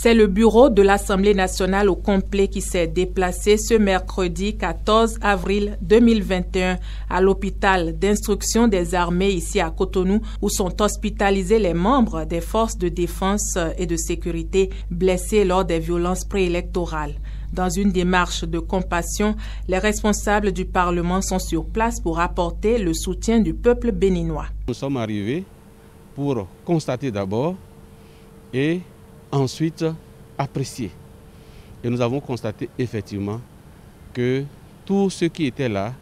C'est le bureau de l'Assemblée nationale au complet qui s'est déplacé ce mercredi 14 avril 2021 à l'hôpital d'instruction des armées ici à Cotonou où sont hospitalisés les membres des forces de défense et de sécurité blessés lors des violences préélectorales. Dans une démarche de compassion, les responsables du Parlement sont sur place pour apporter le soutien du peuple béninois. Nous sommes arrivés pour constater d'abord et ensuite apprécier. Et nous avons constaté effectivement que tous ceux qui étaient là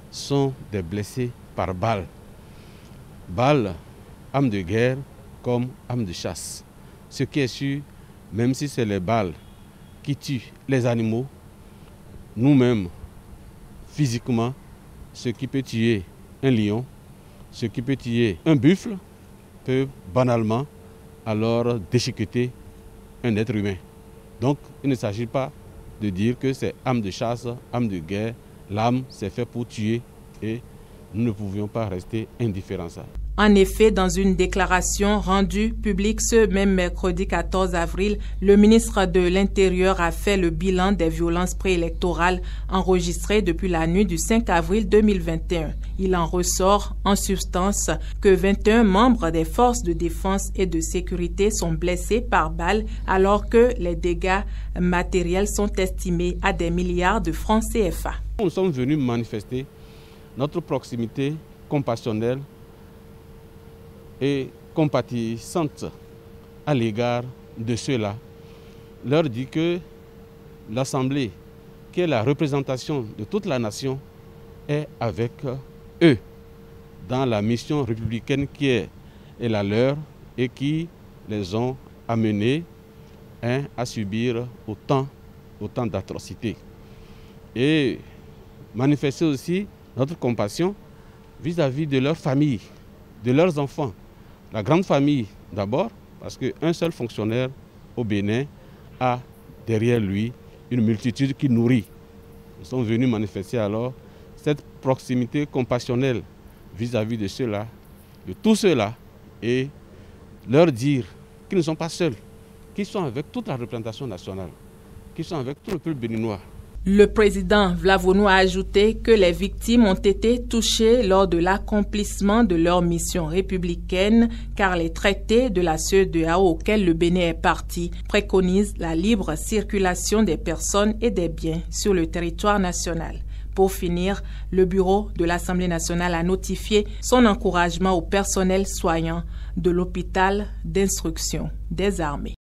sont des blessés par balles. Balles, armes de guerre comme armes de chasse. Ce qui est sûr, même si c'est les balles qui tuent les animaux, nous-mêmes, physiquement, ce qui peut tuer un lion, ce qui peut tuer un buffle, peut banalement alors déchiqueter un être humain. Donc il ne s'agit pas de dire que c'est arme de chasse, arme de guerre. L'arme, c'est fait pour tuer et nous ne pouvions pas rester indifférents à ça. En effet, dans une déclaration rendue publique ce même mercredi 14 avril, le ministre de l'Intérieur a fait le bilan des violences préélectorales enregistrées depuis la nuit du 5 avril 2021. Il en ressort en substance que 21 membres des forces de défense et de sécurité sont blessés par balle alors que les dégâts matériels sont estimés à des milliards de francs CFA. Nous sommes venus manifester notre proximité compassionnelle et compatissante à l'égard de ceux-là, leur dit que l'Assemblée, qui est la représentation de toute la nation, est avec eux dans la mission républicaine qui est la leur et qui les ont amenés à subir autant d'atrocités. Et manifester aussi notre compassion vis-à-vis de leurs familles, de leurs enfants. La grande famille d'abord, parce qu'un seul fonctionnaire au Bénin a derrière lui une multitude qui nourrit. Nous sommes venus manifester alors cette proximité compassionnelle vis-à-vis de ceux-là, de tous ceux-là, et leur dire qu'ils ne sont pas seuls, qu'ils sont avec toute la représentation nationale, qu'ils sont avec tout le peuple béninois. Le président Vlavonou a ajouté que les victimes ont été touchées lors de l'accomplissement de leur mission républicaine car les traités de la CEDEAO auxquels le Bénin est parti préconisent la libre circulation des personnes et des biens sur le territoire national. Pour finir, le bureau de l'Assemblée nationale a notifié son encouragement au personnel soignant de l'hôpital d'instruction des armées.